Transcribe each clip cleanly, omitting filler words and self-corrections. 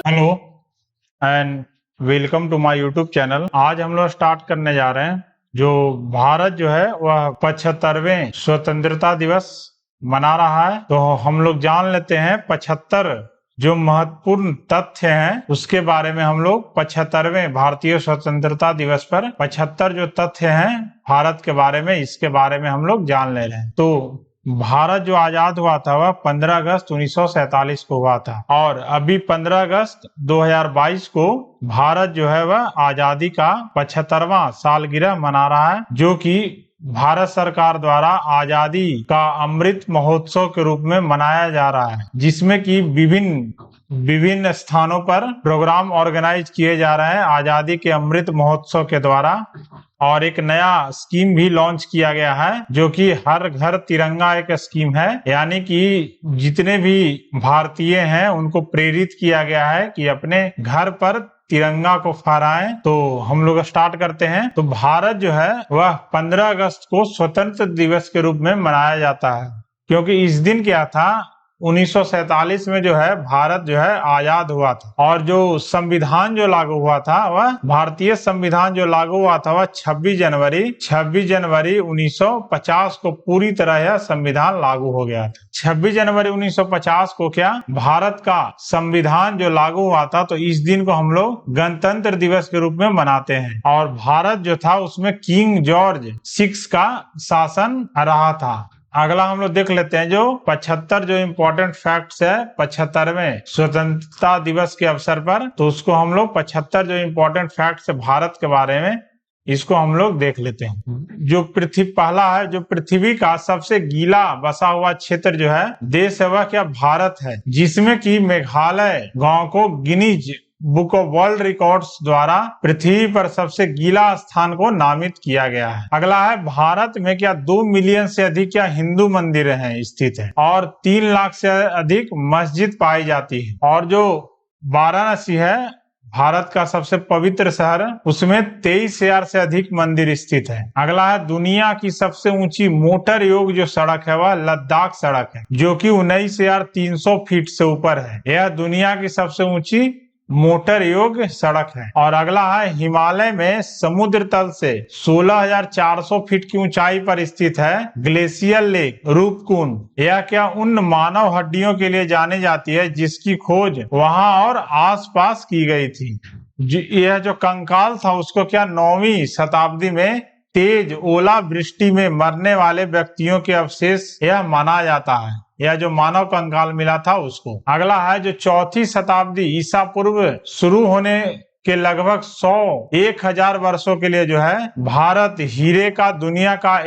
Hello and welcome to my YouTube channel. आज हम लोग स्टार्ट करने जा रहे हैं। जो भारत जो है वह 75वें स्वतंत्रता दिवस मना रहा है। तो हम लोग जान लेते हैं 75 जो महत्वपूर्ण तथ्य हैं उसके बारे में। हम लोग 75वें भारतीय स्वतंत्रता दिवस पर 75 जो तथ्य हैं भारत के बारे में, इसके बारे में हम लोग जान ले रहे हैं। तो भारत जो आजाद हुआ था वह 15 अगस्त 1947 को हुआ था, और अभी 15 अगस्त 2022 को भारत जो है वह आजादी का 75वां सालगिरह मना रहा है, जो कि भारत सरकार द्वारा आजादी का अमृत महोत्सव के रूप में मनाया जा रहा है, जिसमें कि विभिन्न स्थानों पर प्रोग्राम ऑर्गेनाइज किए जा रहे हैं आजादी के अमृत महोत्सव के द्वारा। और एक नया स्कीम भी लॉन्च किया गया है, जो कि हर घर तिरंगा एक स्कीम है। यानी कि जितने भी भारतीय हैं उनको प्रेरित किया गया है कि अपने घर पर तिरंगा को फहराएं। तो हम लोग स्टार्ट करते हैं। तो भारत जो है वह 15 अगस्त को स्वतंत्र दिवस के रूप में मनाया जाता है, क्योंकि इस दिन क्या था, 1947 में जो है भारत जो है आजाद हुआ था। और जो संविधान जो लागू हुआ था वह भारतीय संविधान जो लागू हुआ था वह 26 जनवरी 1950 को पूरी तरह यह संविधान लागू हो गया था। 26 जनवरी 1950 को क्या भारत का संविधान जो लागू हुआ था, तो इस दिन को हम लोग गणतंत्र दिवस के रूप में मनाते हैं। और भारत जो था उसमें किंग जॉर्ज 6 का शासन रहा था। अगला हम लोग देख लेते हैं जो 75 जो इम्पोर्टेंट फैक्ट्स है 75वें स्वतंत्रता दिवस के अवसर पर। तो उसको हम लोग 75 जो इम्पोर्टेंट फैक्ट्स है भारत के बारे में, इसको हम लोग देख लेते हैं। जो पहला है, जो पृथ्वी का सबसे गीला बसा हुआ क्षेत्र जो है देश है वह क्या भारत है, जिसमें कि मेघालय गांव को Guinness book of world records द्वारा पृथ्वी पर सबसे गीला स्थान को नामित किया गया है। अगला है, भारत में क्या 2 मिलियन से अधिक क्या हिंदू मंदिर हैं स्थित है, और 3 लाख से अधिक मस्जिद पाई जाती है। और जो वाराणसी है भारत का सबसे पवित्र शहर, उसमें 23,000 से अधिक मंदिर स्थित है। अगला है, दुनिया की सबसे ऊंची मोटर योग जो सड़क है वह लद्दाख सड़क है, जो कि 19,300 फीट से ऊपर है। यह दुनिया की सबसे ऊंची मोटर योग सड़क है। और अगला है, हिमालय में समुद्र तल से 16,400 फीट की ऊंचाई पर स्थित है ग्लेशियर लेक रूपकुंड। यह क्या उन मानव हड्डियों के लिए जानी जाती है जिसकी खोज वहां और आसपास की गई थी। यह जो कंकाल था उसको क्या 9वीं शताब्दी में तेज ओलावृष्टि में मरने वाले व्यक्तियों के अवशेष यह माना जाता है। यह जो मानव कंकाल मिला था उसको। अगला है, जो 4वीं शताब्दी ईसा पूर्व शुरू होने के लगभग 1,000 वर्षों के लिए जो है भारत हीरे का दुनिया का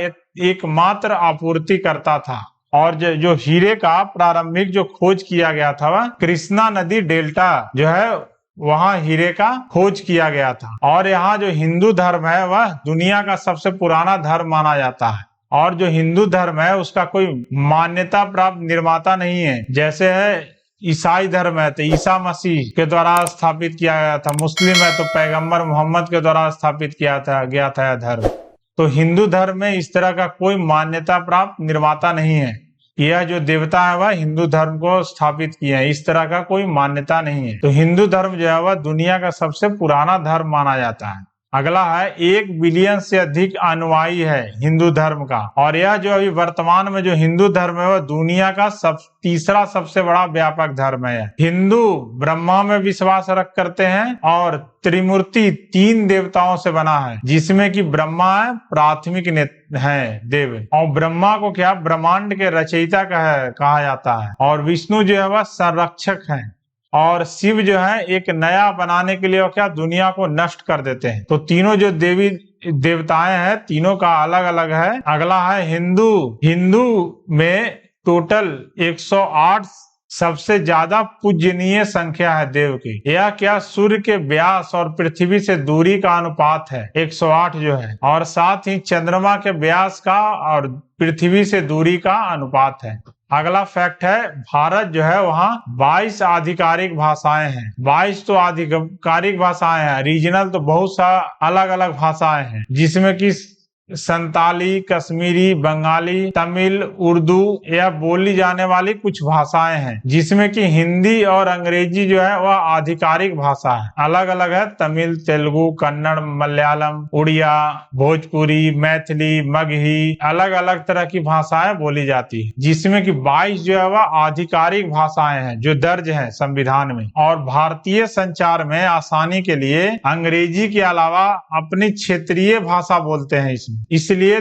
एकमात्र आपूर्ति करता था। और जो हीरे का प्रारंभिक जो खोज किया गया था वह कृष्णा नदी डेल्टा जो है वहां हीरे का खोज किया गया था। और यहाँ जो हिंदू धर्म है वह दुनिया का सबसे पुराना धर्म माना जाता है। और जो हिंदू धर्म है उसका कोई मान्यता प्राप्त निर्माता नहीं है। जैसे है ईसाई धर्म है तो ईसा मसीह के द्वारा स्थापित किया गया था, मुस्लिम है तो पैगंबर मोहम्मद के द्वारा स्थापित किया गया था यह धर्म। तो हिंदू धर्म में इस तरह का कोई मान्यता प्राप्त निर्माता नहीं है। यह जो देवता है वह हिंदू धर्म को स्थापित किए हैं, इस तरह का कोई मान्यता नहीं है। तो हिंदू धर्म जो है वह दुनिया का सबसे पुराना धर्म माना जाता है। अगला है, 1 बिलियन से अधिक अनुयायी है हिंदू धर्म का। और यह जो अभी वर्तमान में जो हिंदू धर्म है वह दुनिया का तीसरा सबसे बड़ा व्यापक धर्म है। हिंदू ब्रह्मा में विश्वास करते हैं, और त्रिमूर्ति 3 देवताओं से बना है, जिसमें कि ब्रह्मा है प्राथमिक है देव, और ब्रह्मा को क्या ब्रह्मांड के रचयिता कहा जाता है। और विष्णु जो है वह संरक्षक है, और शिव जो है एक नया बनाने के लिए वो क्या दुनिया को नष्ट कर देते हैं। तो तीनों जो देवी देवताएं हैं तीनों का अलग अलग है। अगला है, हिंदू में टोटल 108 सबसे ज्यादा पूजनीय संख्या है देव की। यह क्या सूर्य के व्यास और पृथ्वी से दूरी का अनुपात है 108 जो है, और साथ ही चंद्रमा के व्यास का और पृथ्वी से दूरी का अनुपात है। अगला फैक्ट है, भारत जो है वहाँ 22 आधिकारिक भाषाएं हैं। 22 तो आधिकारिक भाषाएं हैं, रीजनल तो बहुत सा अलग अलग भाषाएं हैं, जिसमें कि संताली, कश्मीरी, बंगाली, तमिल, उर्दू या बोली जाने वाली कुछ भाषाएं हैं, जिसमें कि हिंदी और अंग्रेजी जो है वह आधिकारिक भाषा है। अलग अलग है तमिल, तेलुगु, कन्नड़, मलयालम, उड़िया, भोजपुरी, मैथिली, मगही, अलग अलग तरह की भाषाएं बोली जाती है, जिसमें कि 22 जो है वह आधिकारिक भाषाएं हैं जो दर्ज है संविधान में। और भारतीय संचार में आसानी के लिए अंग्रेजी के अलावा अपनी क्षेत्रीय भाषा बोलते हैं इसमें। इसलिए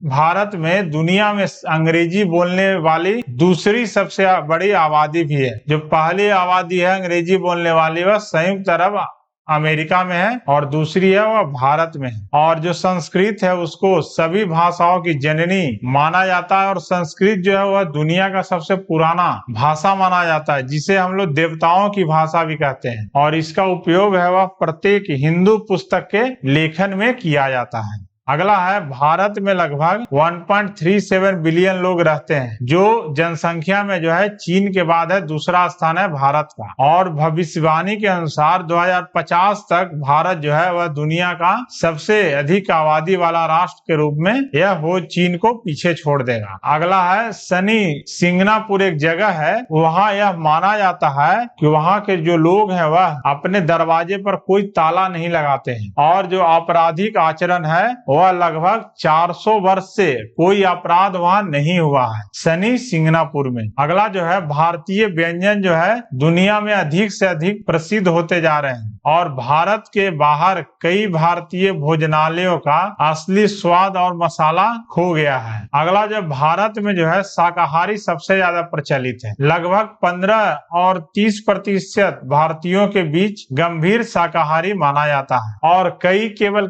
भारत में दुनिया में अंग्रेजी बोलने वाली दूसरी सबसे बड़ी आबादी भी है। जो पहली आबादी है अंग्रेजी बोलने वाली वह संयुक्त अरब अमेरिका में है और दूसरी है वह भारत में है। और जो संस्कृत है उसको सभी भाषाओं की जननी माना जाता है और संस्कृत जो है वह दुनिया का सबसे पुराना भाषा माना जाता है, जिसे हम लोग देवताओं की भाषा भी कहते हैं। और इसका उपयोग है वह प्रत्येक हिंदू पुस्तक के लेखन में किया जाता है। अगला है भारत में लगभग 1.37 बिलियन लोग रहते हैं, जो जनसंख्या में जो है चीन के बाद है दूसरा स्थान है भारत का। और भविष्यवाणी के अनुसार 2050 तक भारत जो है वह दुनिया का सबसे अधिक आबादी वाला राष्ट्र के रूप में यह हो चीन को पीछे छोड़ देगा। अगला है शनि सिंगनापुर एक जगह है, वहाँ यह माना जाता है कि वहाँ के जो लोग हैं वह अपने दरवाजे पर कोई ताला नहीं लगाते हैं और जो आपराधिक आचरण है वह लगभग 400 वर्ष से कोई अपराध वहां नहीं हुआ है शनि सिंगनापुर में। अगला जो है भारतीय व्यंजन जो है दुनिया में अधिक से अधिक प्रसिद्ध होते जा रहे हैं और भारत के बाहर कई भारतीय भोजनालयों का असली स्वाद और मसाला खो गया है। अगला जो भारत में जो है शाकाहारी सबसे ज्यादा प्रचलित है। लगभग 15 और 30% भारतीयों के बीच गंभीर शाकाहारी माना जाता है और कई केवल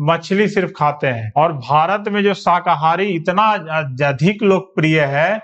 मछली सिर्फ खाते हैं। और भारत में जो शाकाहारी इतना अधिक लोकप्रिय है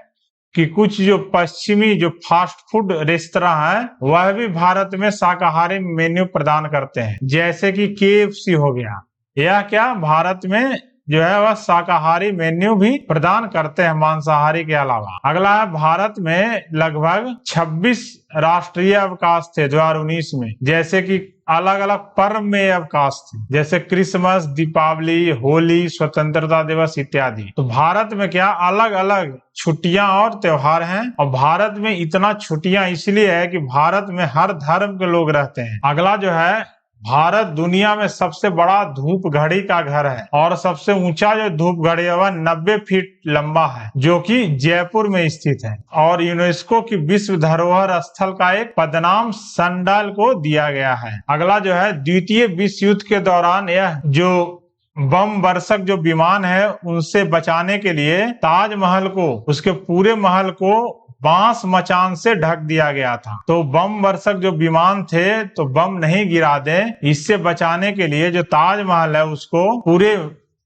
कि कुछ जो पश्चिमी जो फास्ट फूड रेस्तरां है वह भी भारत में शाकाहारी मेन्यू प्रदान करते हैं, जैसे कि KFC हो गया। यह भारत में जो है वह शाकाहारी मेन्यू भी प्रदान करते हैं मांसाहारी के अलावा। अगला है भारत में लगभग 26 राष्ट्रीय अवकाश थे 2019 में, जैसे कि अलग अलग पर्व में अवकाश थे, जैसे क्रिसमस, दीपावली, होली, स्वतंत्रता दिवस इत्यादि। तो भारत में अलग अलग छुट्टियां और त्योहार हैं और भारत में इतना छुट्टियां इसलिए है कि भारत में हर धर्म के लोग रहते हैं। अगला जो है भारत दुनिया में सबसे बड़ा धूप घड़ी का घर है और सबसे ऊंचा जो धूप घड़ी है वह 90 फीट लंबा है, जो कि जयपुर में स्थित है और यूनेस्को की विश्व धरोहर स्थल का एक पदनाम संडाल को दिया गया है। अगला जो है द्वितीय विश्व युद्ध के दौरान यह जो बम वर्षक जो विमान है उनसे बचाने के लिए ताजमहल को उसके पूरे महल को बांस मचान से ढक दिया गया था। तो बम वर्षक जो विमान थे तो बम नहीं गिरा दे, इससे बचाने के लिए जो ताजमहल है उसको पूरे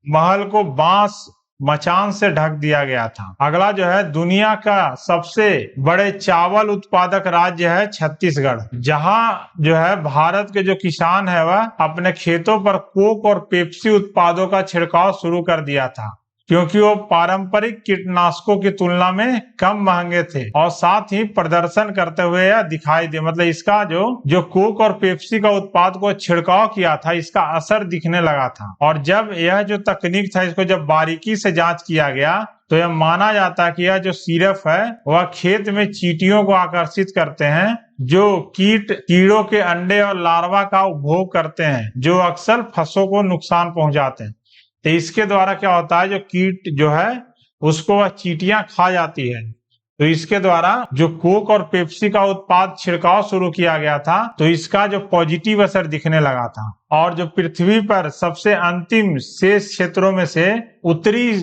महल को बांस मचान से ढक दिया गया था। अगला जो है दुनिया का सबसे बड़े चावल उत्पादक राज्य है छत्तीसगढ़, जहां जो है भारत के जो किसान है वह अपने खेतों पर कोक और पेप्सी उत्पादों का छिड़काव शुरू कर दिया था, क्योंकि वो पारंपरिक कीटनाशकों की तुलना में कम महंगे थे और साथ ही प्रदर्शन करते हुए यह दिखाई दे, मतलब इसका जो कोक और पेप्सी का उत्पाद को छिड़काव किया था इसका असर दिखने लगा था। और जब यह जो तकनीक था इसको जब बारीकी से जांच किया गया तो यह माना जाता है कि यह जो सिरप है वह खेत में चींटियों को आकर्षित करते हैं, जो कीड़ों के अंडे और लार्वा का उपभोग करते हैं, जो अक्सर फसलों को नुकसान पहुंचाते हैं। तो इसके द्वारा क्या होता है, जो कीट जो है उसको वह चींटियां खा जाती है। तो इसके द्वारा जो कोक और पेप्सी का उत्पाद छिड़काव शुरू किया गया था तो इसका जो पॉजिटिव असर दिखने लगा था। और जो पृथ्वी पर सबसे अंतिम शेष क्षेत्रों में से उत्तरी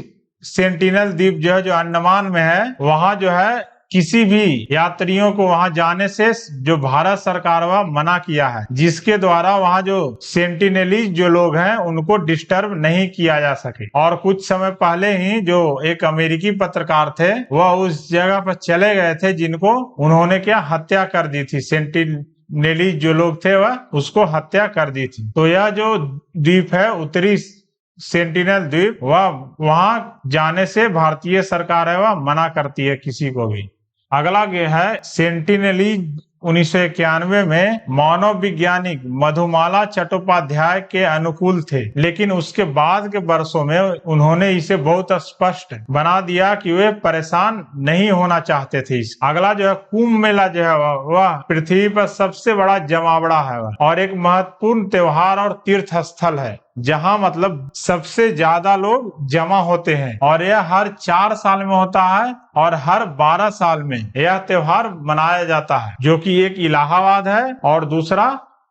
सेंटिनल द्वीप जो है जो अंडमान में है, वहां जो है किसी भी यात्रियों को वहां जाने से जो भारत सरकार वह मना किया है, जिसके द्वारा वहां जो सेंटिनेलीज जो लोग हैं उनको डिस्टर्ब नहीं किया जा सके। और कुछ समय पहले ही जो एक अमेरिकी पत्रकार थे वह उस जगह पर चले गए थे जिनको उन्होंने हत्या कर दी थी, सेंटिनेलीज जो लोग थे वह उसको हत्या कर दी थी। तो यह जो द्वीप है उत्तरी सेंटिनल द्वीप, वह वहां जाने से भारतीय सरकार है वह मना करती है किसी को भी। अगला है सेंटिनेलीज 1991 में मानव वैज्ञानिक मधुमाला चट्टोपाध्याय के अनुकूल थे, लेकिन उसके बाद के वर्षों में उन्होंने इसे बहुत स्पष्ट बना दिया कि वे परेशान नहीं होना चाहते थे। अगला जो है कुंभ मेला जो है वह पृथ्वी पर सबसे बड़ा जमावड़ा है और एक महत्वपूर्ण त्योहार और तीर्थ स्थल है, जहां मतलब सबसे ज्यादा लोग जमा होते हैं और यह हर 4 साल में होता है और हर 12 साल में यह त्योहार मनाया जाता है, जो कि एक इलाहाबाद है और दूसरा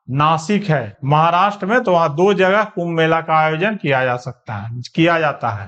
नासिक है महाराष्ट्र में। तो वहाँ 2 जगह कुंभ मेला का आयोजन किया जाता है।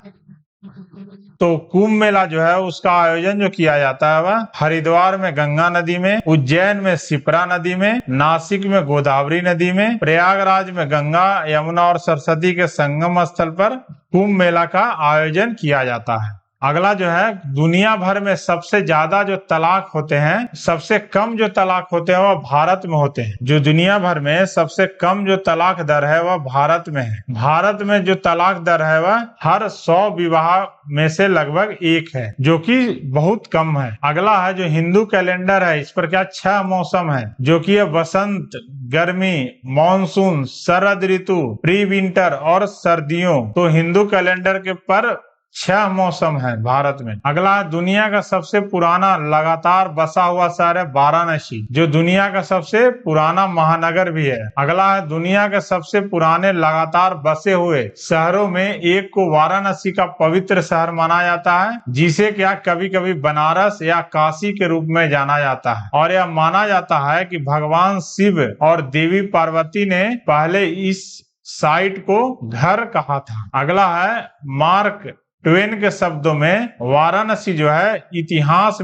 तो कुंभ मेला जो है उसका आयोजन जो किया जाता है वह हरिद्वार में गंगा नदी में, उज्जैन में शिप्रा नदी में, नासिक में गोदावरी नदी में, प्रयागराज में गंगा, यमुना और सरस्वती के संगम स्थल पर कुंभ मेला का आयोजन किया जाता है। अगला जो है दुनिया भर में सबसे ज्यादा जो तलाक होते हैं, सबसे कम जो तलाक होते हैं वह भारत में होते हैं। जो दुनिया भर में सबसे कम जो तलाक दर है वह भारत में है। भारत में जो तलाक दर है वह हर 100 विवाह में से लगभग 1 है, जो कि बहुत कम है। अगला है जो हिंदू कैलेंडर है, इस पर क्या 6 मौसम है, जो कि है बसंत, गर्मी, मानसून, शरद ऋतु, प्री विंटर और सर्दियों। तो हिंदू कैलेंडर के पर 6 मौसम है भारत में। अगला दुनिया का सबसे पुराना लगातार बसा हुआ शहर है वाराणसी, जो दुनिया का सबसे पुराना महानगर भी है। अगला है दुनिया के सबसे पुराने लगातार बसे हुए शहरों में एक को वाराणसी का पवित्र शहर माना जाता है, जिसे क्या कभी कभी बनारस या काशी के रूप में जाना जाता है। और यह माना जाता है कि भगवान शिव और देवी पार्वती ने पहले इस साइट को घर कहा था। अगला है मार्क ट्वेन के शब्दों में वाराणसी जो है इतिहास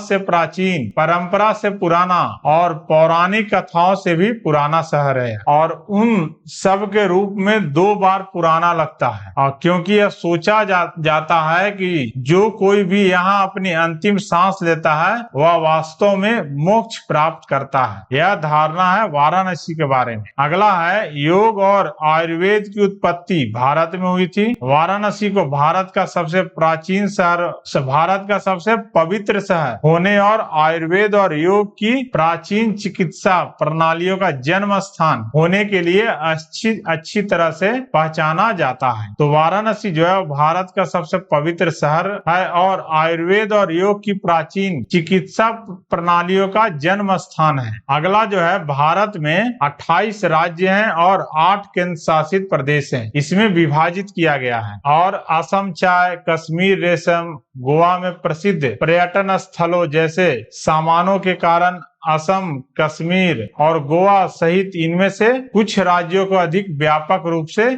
से प्राचीन, परंपरा से पुराना और पौराणिक कथाओं से भी पुराना शहर है और उन सब के रूप में 2 बार पुराना लगता है। और क्योंकि यह सोचा जाता है कि जो कोई भी यहाँ अपनी अंतिम सांस लेता है वह वास्तव में मोक्ष प्राप्त करता है। यह धारणा है वाराणसी के बारे में। अगला है योग और आयुर्वेद की उत्पत्ति भारत में हुई थी। वाराणसी को भारत का सबसे प्राचीन शहर, भारत का सबसे पवित्र शहर होने और आयुर्वेद और योग की प्राचीन चिकित्सा प्रणालियों का जन्म स्थान होने के लिए अच्छी तरह से पहचाना जाता है। तो वाराणसी जो है भारत का सबसे पवित्र शहर है और आयुर्वेद और योग की प्राचीन चिकित्सा प्रणालियों का जन्म स्थान है। अगला जो है भारत में 28 राज्य हैं और 8 केंद्र शासित प्रदेश हैं। इसमें विभाजित किया गया है और असम चाय, कश्मीर रेशम, गोवा में प्रसिद्ध पर्यटन स्थलों जैसे सामानों के कारण असम, कश्मीर और गोवा सहित इनमें से कुछ राज्यों को अधिक व्यापक रूप से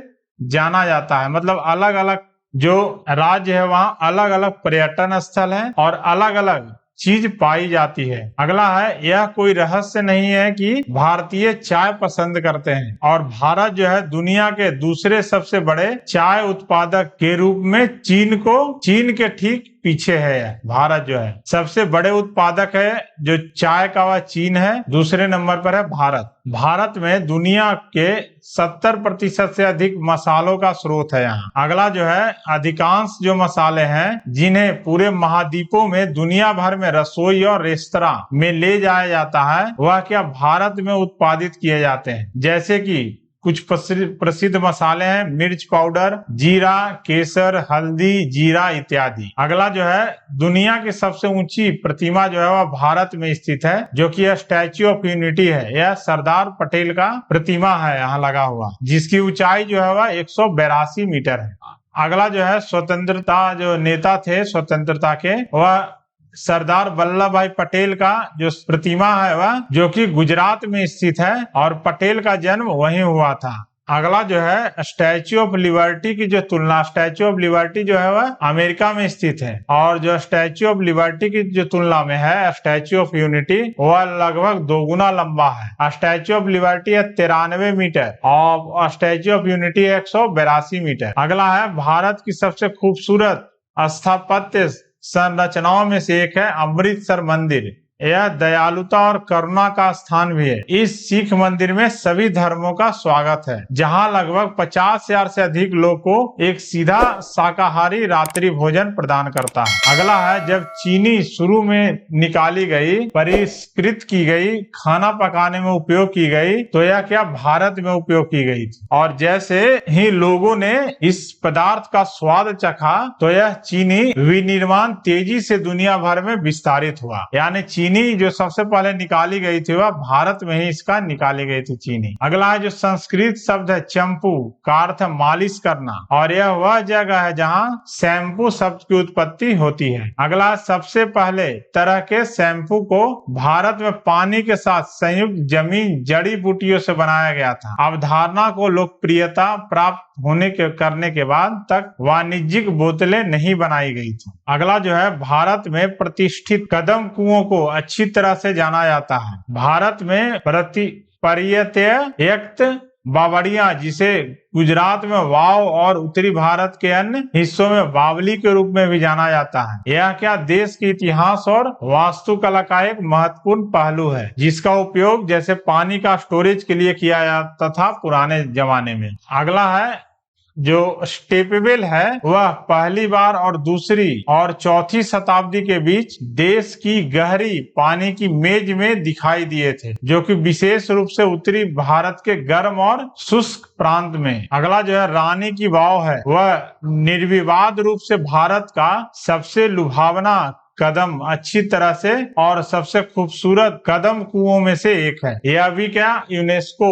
जाना जाता है। मतलब अलग अलग जो राज्य है वहाँ अलग अलग पर्यटन स्थल हैं और अलग अलग चीज पाई जाती है। अगला है यह कोई रहस्य नहीं है कि भारतीय चाय पसंद करते हैं और भारत जो है दुनिया के दूसरे सबसे बड़े चाय उत्पादक के रूप में चीन के ठीक पीछे है। भारत जो है सबसे बड़े उत्पादक है जो चाय का वह चीन है, दूसरे नंबर पर है भारत। भारत में दुनिया के 70% से अधिक मसालों का स्रोत है यहाँ। अगला जो है अधिकांश जो मसाले हैं जिन्हें पूरे महाद्वीपों में दुनिया भर में रसोई और रेस्तरां में ले जाया जाता है वह क्या भारत में उत्पादित किए जाते हैं। जैसे कि कुछ प्रसिद्ध मसाले हैं मिर्च पाउडर, जीरा, केसर, हल्दी, जीरा इत्यादि। अगला जो है दुनिया की सबसे ऊंची प्रतिमा जो है वह भारत में स्थित है, जो कि स्टैच्यू ऑफ यूनिटी है। यह सरदार पटेल का प्रतिमा है यहाँ लगा हुआ, जिसकी ऊंचाई जो है वह 182 मीटर है। अगला जो है स्वतंत्रता जो नेता थे स्वतंत्रता के, वह सरदार वल्लभ भाई पटेल का जो प्रतिमा है वह जो कि गुजरात में स्थित है और पटेल का जन्म वहीं हुआ था। अगला जो है स्टैच्यू ऑफ लिबर्टी की जो तुलना, स्टैच्यू ऑफ लिबर्टी जो है वह अमेरिका में स्थित है और जो स्टैच्यू ऑफ लिबर्टी की जो तुलना में है स्टैच्यू ऑफ यूनिटी वह लगभग 2 गुना लंबा है। स्टैच्यू ऑफ लिबर्टी है 93 मीटर और स्टैच्यू ऑफ यूनिटी है 182 मीटर। अगला है भारत की सबसे खूबसूरत स्थापत्य संरचनाओं में से एक है अमृतसर मंदिर, यह दयालुता और करुणा का स्थान भी है। इस सिख मंदिर में सभी धर्मों का स्वागत है, जहां लगभग 50,000 से अधिक लोग को एक सीधा शाकाहारी रात्रि भोजन प्रदान करता है। अगला है, जब चीनी शुरू में निकाली गई, परिष्कृत की गई, खाना पकाने में उपयोग की गई, तो यह क्या भारत में उपयोग की गई थी। और जैसे ही लोगों ने इस पदार्थ का स्वाद चखा, तो यह चीनी विनिर्माण तेजी से दुनिया भर में विस्तारित हुआ। यानी चीनी जो सबसे पहले निकाली गई थी वह भारत में ही इसका निकाली गई थी चीनी। अगला है जो संस्कृत शब्द है चंपू, का अर्थ है मालिश करना, और यह वह जगह है जहां शैम्पू शब्द की उत्पत्ति होती है। अगला, सबसे पहले तरह के शैम्पू को भारत में पानी के साथ संयुक्त जमीन जड़ी बूटियों से बनाया गया था। अवधारणा को लोकप्रियता प्राप्त होने के करने के बाद तक वाणिज्यिक बोतलें नहीं बनाई गई थी। अगला जो है, भारत में प्रतिष्ठित कदम कुओं को अच्छी तरह से जाना जाता है। भारत में पर्यटक बावड़िया, जिसे गुजरात में वाव और उत्तरी भारत के अन्य हिस्सों में बावली के रूप में भी जाना जाता है। यह क्या देश के इतिहास और वास्तुकला का एक महत्वपूर्ण पहलू है, जिसका उपयोग जैसे पानी का स्टोरेज के लिए किया जाता था पुराने जमाने में। अगला है जो स्टेपवेल है, वह पहली बार और दूसरी और चौथी शताब्दी के बीच देश की गहरी पानी की मेज में दिखाई दिए थे, जो कि विशेष रूप से उत्तरी भारत के गर्म और शुष्क प्रांत में। अगला जो है, रानी की वाव है, वह निर्विवाद रूप से भारत का सबसे लुभावना कदम अच्छी तरह से और सबसे खूबसूरत कदम कुओं में से एक है। यह भी क्या यूनेस्को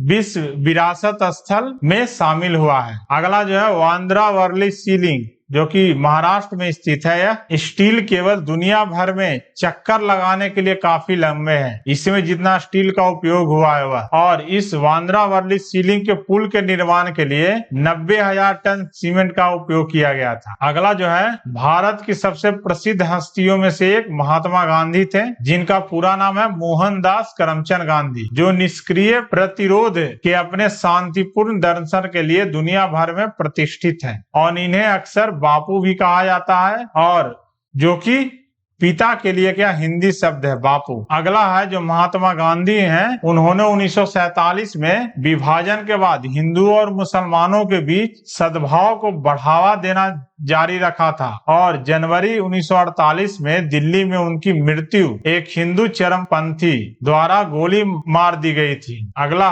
विश्व विरासत स्थल में शामिल हुआ है। अगला जो है, वांद्रा वर्ली सीलिंग, जो कि महाराष्ट्र में स्थित है। यह स्टील केबल दुनिया भर में चक्कर लगाने के लिए काफी लंबे हैं। इसमें जितना स्टील का उपयोग हुआ है वह, और इस वांद्रा वर्ली सीलिंग के पुल के निर्माण के लिए 90,000 टन सीमेंट का उपयोग किया गया था। अगला जो है, भारत की सबसे प्रसिद्ध हस्तियों में से एक महात्मा गांधी थे, जिनका पूरा नाम है मोहनदास करमचंद गांधी, जो निष्क्रिय प्रतिरोध के अपने शांतिपूर्ण दर्शन के लिए दुनिया भर में प्रतिष्ठित है, और इन्हें अक्सर बापू भी कहा जाता है, और जो कि पिता के लिए क्या हिंदी शब्द है बापू। अगला है जो महात्मा गांधी हैं, उन्होंने 1947 में विभाजन के बाद हिंदुओं और मुसलमानों के बीच सद्भाव को बढ़ावा देना जारी रखा था, और जनवरी 1948 में दिल्ली में उनकी मृत्यु एक हिंदू चरमपंथी द्वारा गोली मार दी गई थी। अगला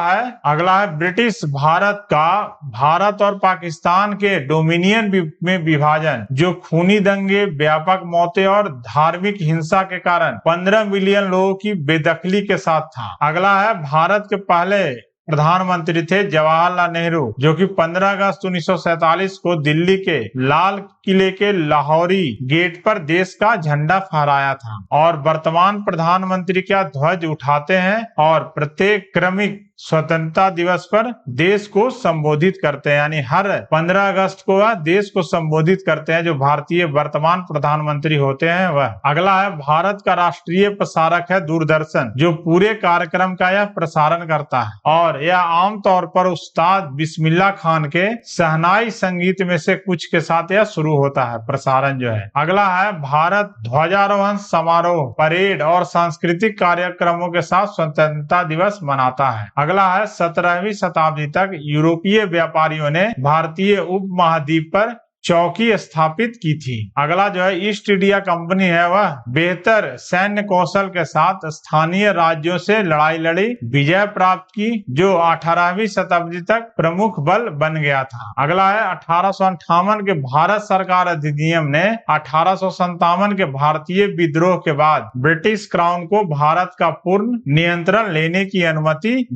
है ब्रिटिश भारत का भारत और पाकिस्तान के डोमिनियन में विभाजन, जो खूनी दंगे, व्यापक मौतें और धार्मिक हिंसा के कारण 15 मिलियन लोगों की बेदखली के साथ था। अगला है, भारत के पहले प्रधानमंत्री थे जवाहरलाल नेहरू, जो कि 15 अगस्त 1947 को दिल्ली के लाल किले के लाहौरी गेट पर देश का झंडा फहराया था, और वर्तमान प्रधानमंत्री क्या ध्वज उठाते हैं और प्रत्येक क्रमिक स्वतंत्रता दिवस पर देश को संबोधित करते हैं। यानी हर 15 अगस्त को वह देश को संबोधित करते हैं, जो भारतीय वर्तमान प्रधानमंत्री होते हैं वह। अगला है, भारत का राष्ट्रीय प्रसारक है दूरदर्शन, जो पूरे कार्यक्रम का यह प्रसारण करता है, और यह आमतौर पर उस्ताद बिस्मिल्लाह खान के शहनाई संगीत में से कुछ के साथ यह शुरू होता है प्रसारण जो है। अगला है, भारत ध्वजारोहण समारोह, परेड और सांस्कृतिक कार्यक्रमों के साथ स्वतंत्रता दिवस मनाता है। अगला है, 17वीं शताब्दी तक यूरोपीय व्यापारियों ने भारतीय उपमहाद्वीप पर चौकी स्थापित की थी। अगला जो है, ईस्ट इंडिया कंपनी है, वह बेहतर सैन्य कौशल के साथ स्थानीय राज्यों से लड़ाई लड़ी, विजय प्राप्त की, जो 18वीं शताब्दी तक प्रमुख बल बन गया था। अगला है, 1858 के भारत सरकार अधिनियम ने 1857 के भारतीय विद्रोह के बाद ब्रिटिश क्राउन को भारत का पूर्ण नियंत्रण लेने की अनुमति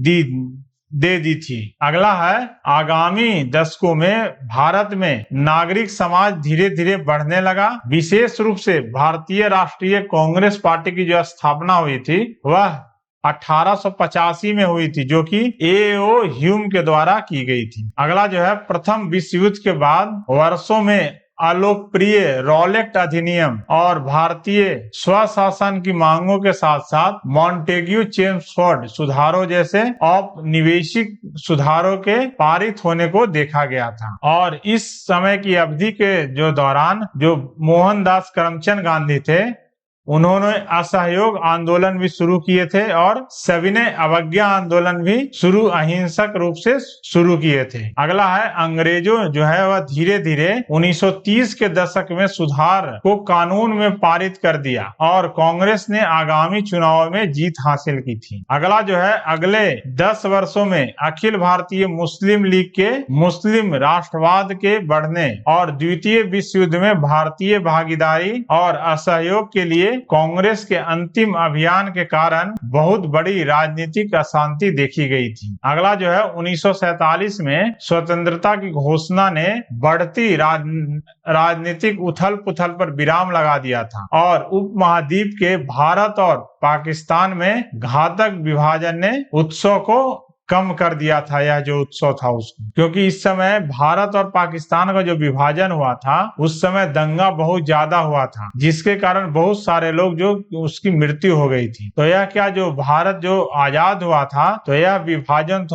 दे दी थी। अगला है, आगामी दशकों में भारत में नागरिक समाज धीरे धीरे बढ़ने लगा। विशेष रूप से भारतीय राष्ट्रीय कांग्रेस पार्टी की जो स्थापना हुई थी वह 1885 में हुई थी, जो कि A.O. ह्यूम के द्वारा की गई थी। अगला जो है, प्रथम विश्व युद्ध के बाद वर्षों में अलोकप्रिय रॉलेट अधिनियम और भारतीय स्वशासन की मांगों के साथ साथ मॉन्टेग्यू चेम्सफोर्ड सुधारों जैसे औपनिवेशिक सुधारों के पारित होने को देखा गया था। और इस समय की अवधि के जो दौरान जो मोहनदास करमचंद गांधी थे, उन्होंने असहयोग आंदोलन भी शुरू किए थे और सविनय अवज्ञा आंदोलन भी अहिंसक रूप से शुरू किए थे। अगला है अंग्रेजों जो है वह धीरे धीरे 1930 के दशक में सुधार को कानून में पारित कर दिया और कांग्रेस ने आगामी चुनाव में जीत हासिल की थी। अगला जो है अगले 10 वर्षों में अखिल भारतीय मुस्लिम लीग के मुस्लिम राष्ट्रवाद के बढ़ने और द्वितीय विश्व युद्ध में भारतीय भागीदारी और असहयोग के लिए कांग्रेस के अंतिम अभियान के कारण बहुत बड़ी राजनीतिक अशांति देखी गई थी। अगला जो है 1947 में स्वतंत्रता की घोषणा ने बढ़ती राजनीतिक उथल पुथल पर विराम लगा दिया था और उपमहाद्वीप के भारत और पाकिस्तान में घातक विभाजन ने उत्सव को कम कर दिया था। यह जो उत्सव था उसको, क्योंकि इस समय भारत और पाकिस्तान का जो विभाजन हुआ था उस समय दंगा बहुत ज्यादा हुआ था, जिसके कारण बहुत सारे लोग जो उसकी मृत्यु हो गई थी। तो यह क्या जो भारत जो आजाद हुआ था तो यह विभाजन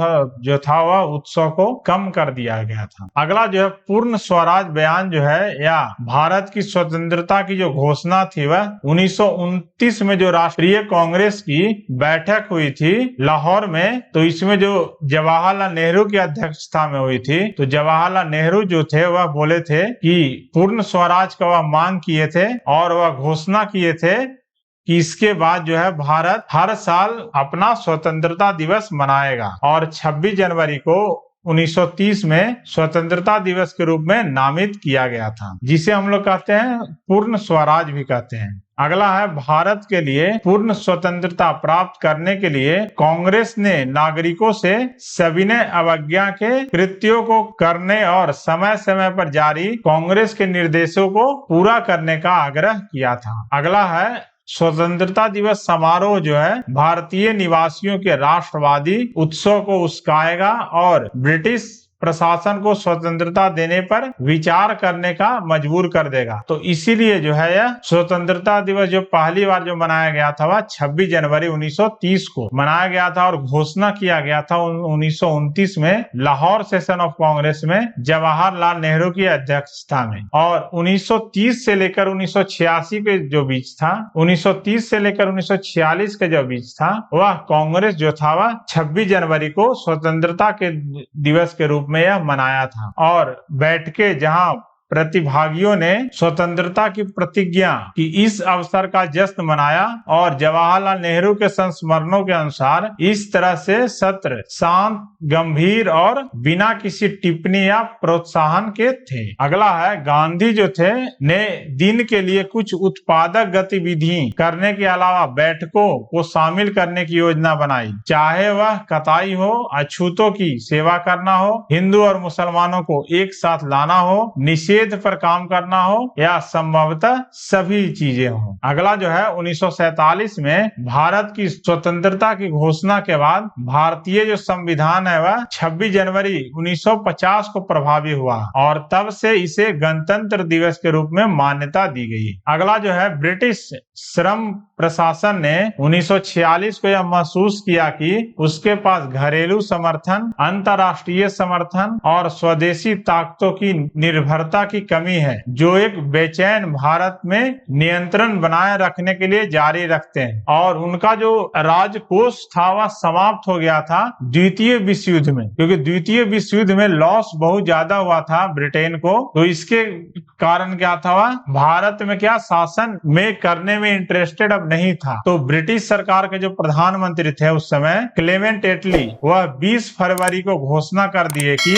जो था वह उत्सव को कम कर दिया गया था। अगला जो है पूर्ण स्वराज बयान जो है या भारत की स्वतंत्रता की जो घोषणा थी वह 1929 में जो राष्ट्रीय कांग्रेस की बैठक हुई थी लाहौर में, तो इसमें जो जवाहरलाल नेहरू की अध्यक्षता में हुई थी, तो जवाहरलाल नेहरू जो थे वह बोले थे कि पूर्ण स्वराज का वह मांग किए थे और वह घोषणा किए थे कि इसके बाद जो है भारत हर साल अपना स्वतंत्रता दिवस मनाएगा और 26 जनवरी को 1930 में स्वतंत्रता दिवस के रूप में नामित किया गया था, जिसे हम लोग कहते हैं पूर्ण स्वराज भी कहते हैं। अगला है भारत के लिए पूर्ण स्वतंत्रता प्राप्त करने के लिए कांग्रेस ने नागरिकों से सविनय अवज्ञा के कृत्यों को करने और समय समय पर जारी कांग्रेस के निर्देशों को पूरा करने का आग्रह किया था। अगला है स्वतंत्रता दिवस समारोह जो है भारतीय निवासियों के राष्ट्रवादी उत्सव को उस्काएगा और ब्रिटिश प्रशासन को स्वतंत्रता देने पर विचार करने का मजबूर कर देगा। तो इसीलिए जो है यह स्वतंत्रता दिवस जो पहली बार जो मनाया गया था वह 26 जनवरी 1930 को मनाया गया था और घोषणा किया गया था 1929 में लाहौर सेशन ऑफ कांग्रेस में जवाहरलाल नेहरू की अध्यक्षता में। और 1930 से लेकर 1986 के जो बीच था, 1930 से लेकर 1946 के जो बीच था, वह कांग्रेस जो था वह 26 जनवरी को स्वतंत्रता के दिवस के रूप में यह मनाया था और बैठके जहां प्रतिभागियों ने स्वतंत्रता की प्रतिज्ञा की इस अवसर का जश्न मनाया और जवाहरलाल नेहरू के संस्मरणों के अनुसार इस तरह से सत्र शांत, गंभीर और बिना किसी टिप्पणी या प्रोत्साहन के थे। अगला है गांधी जो थे ने दिन के लिए कुछ उत्पादक गतिविधि करने के अलावा बैठकों को शामिल करने की योजना बनाई, चाहे वह कताई हो, अछूतों की सेवा करना हो, हिंदू और मुसलमानों को एक साथ लाना हो, निषेध पर काम करना हो या संभवतः सभी चीजें हो। अगला जो है 1947 में भारत की स्वतंत्रता की घोषणा के बाद भारतीय जो संविधान है वह 26 जनवरी 1950 को प्रभावी हुआ और तब से इसे गणतंत्र दिवस के रूप में मान्यता दी गई। अगला जो है ब्रिटिश श्रम प्रशासन ने 1946 को यह महसूस किया कि उसके पास घरेलू समर्थन, अंतर्राष्ट्रीय समर्थन और स्वदेशी ताकतों की निर्भरता की कमी है, जो एक बेचैन भारत में नियंत्रण बनाए रखने के लिए जारी रखते हैं। और उनका जो राजकोष था वह समाप्त हो गया था द्वितीय विश्व युद्ध में, क्योंकि द्वितीय विश्व युद्ध में लॉस बहुत ज्यादा हुआ था ब्रिटेन को। तो इसके कारण क्या था, वह भारत में क्या शासन में करने में इंटरेस्टेड अब नहीं था। तो ब्रिटिश सरकार के जो प्रधानमंत्री थे उस समय क्लेमेंट एटली, वह 20 फरवरी को घोषणा कर दिए कि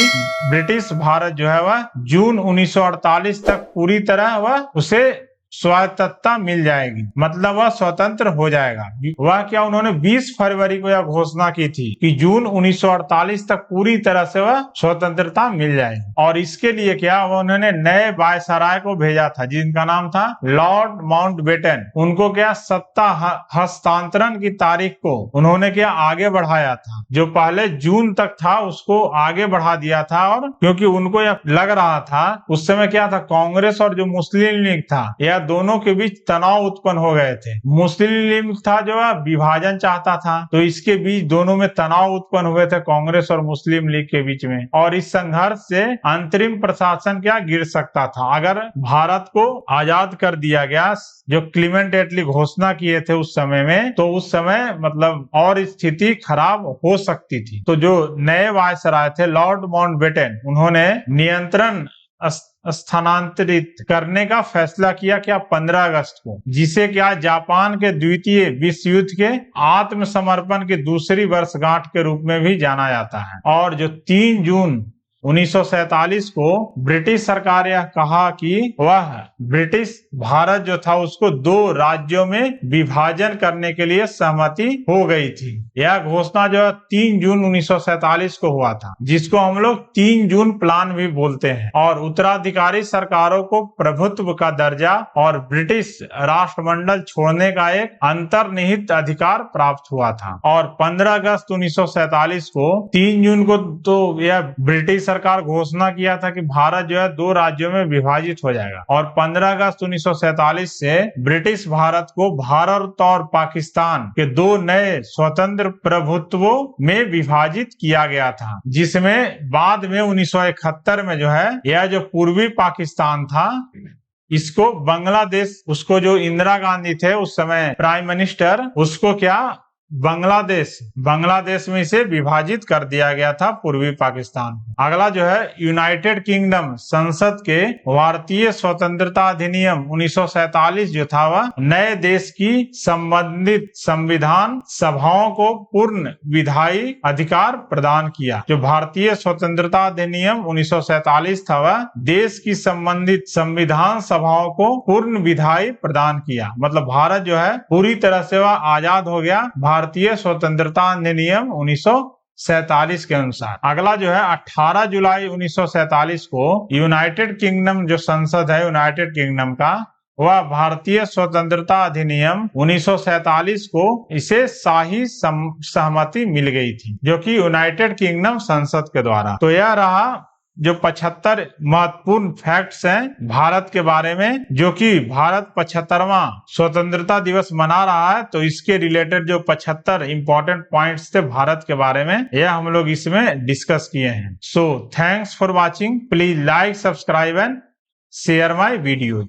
ब्रिटिश भारत जो है वह जून 1948 तक पूरी तरह वह उसे स्वायत्तता मिल जाएगी, मतलब वह स्वतंत्र हो जाएगा। वह क्या उन्होंने 20 फरवरी को यह घोषणा की थी कि जून 1948 तक पूरी तरह से वह स्वतंत्रता मिल जाएगी। और इसके लिए क्या उन्होंने नए वायसराय को भेजा था जिनका नाम था लॉर्ड माउंटबेटन। उनको क्या सत्ता हस्तांतरण की तारीख को उन्होंने क्या आगे बढ़ाया था, जो पहले जून तक था उसको आगे बढ़ा दिया था। और क्योंकि उनको यह लग रहा था उस समय क्या था, कांग्रेस और जो मुस्लिम लीग था यह दोनों के बीच तनाव उत्पन्न हो गए थे। मुस्लिम लीग था जो है विभाजन चाहता था, तो इसके बीच दोनों में तनाव उत्पन्न हुए थे, कांग्रेस और मुस्लिम लीग के बीच में। और इस संघर्ष से अंतरिम प्रशासन क्या गिर सकता था अगर भारत को आजाद कर दिया गया, जो क्लीमेंट एटली घोषणा किए थे उस समय में, तो उस समय मतलब और स्थिति खराब हो सकती थी। तो जो नए वायसराय थे लॉर्ड माउंटबेटन, उन्होंने नियंत्रण स्थानांतरित करने का फैसला किया क्या 15 अगस्त को, जिसे क्या जापान के द्वितीय विश्व युद्ध के आत्मसमर्पण की दूसरी वर्षगांठ के रूप में भी जाना जाता है। और जो 3 जून 1947 को ब्रिटिश सरकार यह कहा कि वह ब्रिटिश भारत जो था उसको 2 राज्यों में विभाजन करने के लिए सहमति हो गई थी। यह घोषणा जो है 3 जून 1947 को हुआ था, जिसको हम लोग 3 जून प्लान भी बोलते हैं। और उत्तराधिकारी सरकारों को प्रभुत्व का दर्जा और ब्रिटिश राष्ट्रमंडल छोड़ने का एक अंतर्निहित अधिकार प्राप्त हुआ था। और 15 अगस्त 1947 को 3 जून को तो यह ब्रिटिश सरकार घोषणा किया था कि भारत जो है 2 राज्यों में विभाजित हो जाएगा। और 15 अगस्त 1947 से ब्रिटिश भारत को भारत और पाकिस्तान के 2 नए स्वतंत्र प्रभुत्वों में विभाजित किया गया था, जिसमें बाद में 1971 में जो है यह जो पूर्वी पाकिस्तान था इसको बांग्लादेश, उसको जो इंदिरा गांधी थे उस समय प्राइम मिनिस्टर, उसको क्या बांग्लादेश में इसे विभाजित कर दिया गया था पूर्वी पाकिस्तान। अगला जो है यूनाइटेड किंगडम संसद के भारतीय स्वतंत्रता अधिनियम 1947 जो था वह नए देश की संबंधित संविधान सभाओं को पूर्ण विधायी अधिकार प्रदान किया। जो भारतीय स्वतंत्रता अधिनियम 1947 था वह देश की संबंधित संविधान सभाओं को पूर्ण विधायी प्रदान किया। मतलब भारत जो है पूरी तरह से वह आजाद हो गया भारतीय स्वतंत्रता अधिनियम 1947 के अनुसार। अगला जो है 18 जुलाई 1947 को यूनाइटेड किंगडम जो संसद है यूनाइटेड किंगडम का, वह भारतीय स्वतंत्रता अधिनियम 1947 को इसे शाही सहमति मिल गई थी, जो कि यूनाइटेड किंगडम संसद के द्वारा। तो यह रहा जो 75 महत्वपूर्ण फैक्ट्स हैं भारत के बारे में, जो कि भारत 75वां स्वतंत्रता दिवस मना रहा है, तो इसके रिलेटेड जो 75 इंपॉर्टेंट पॉइंट्स थे भारत के बारे में, यह हम लोग इसमें डिस्कस किए हैं। So thanks for watching, please like, subscribe and share my video.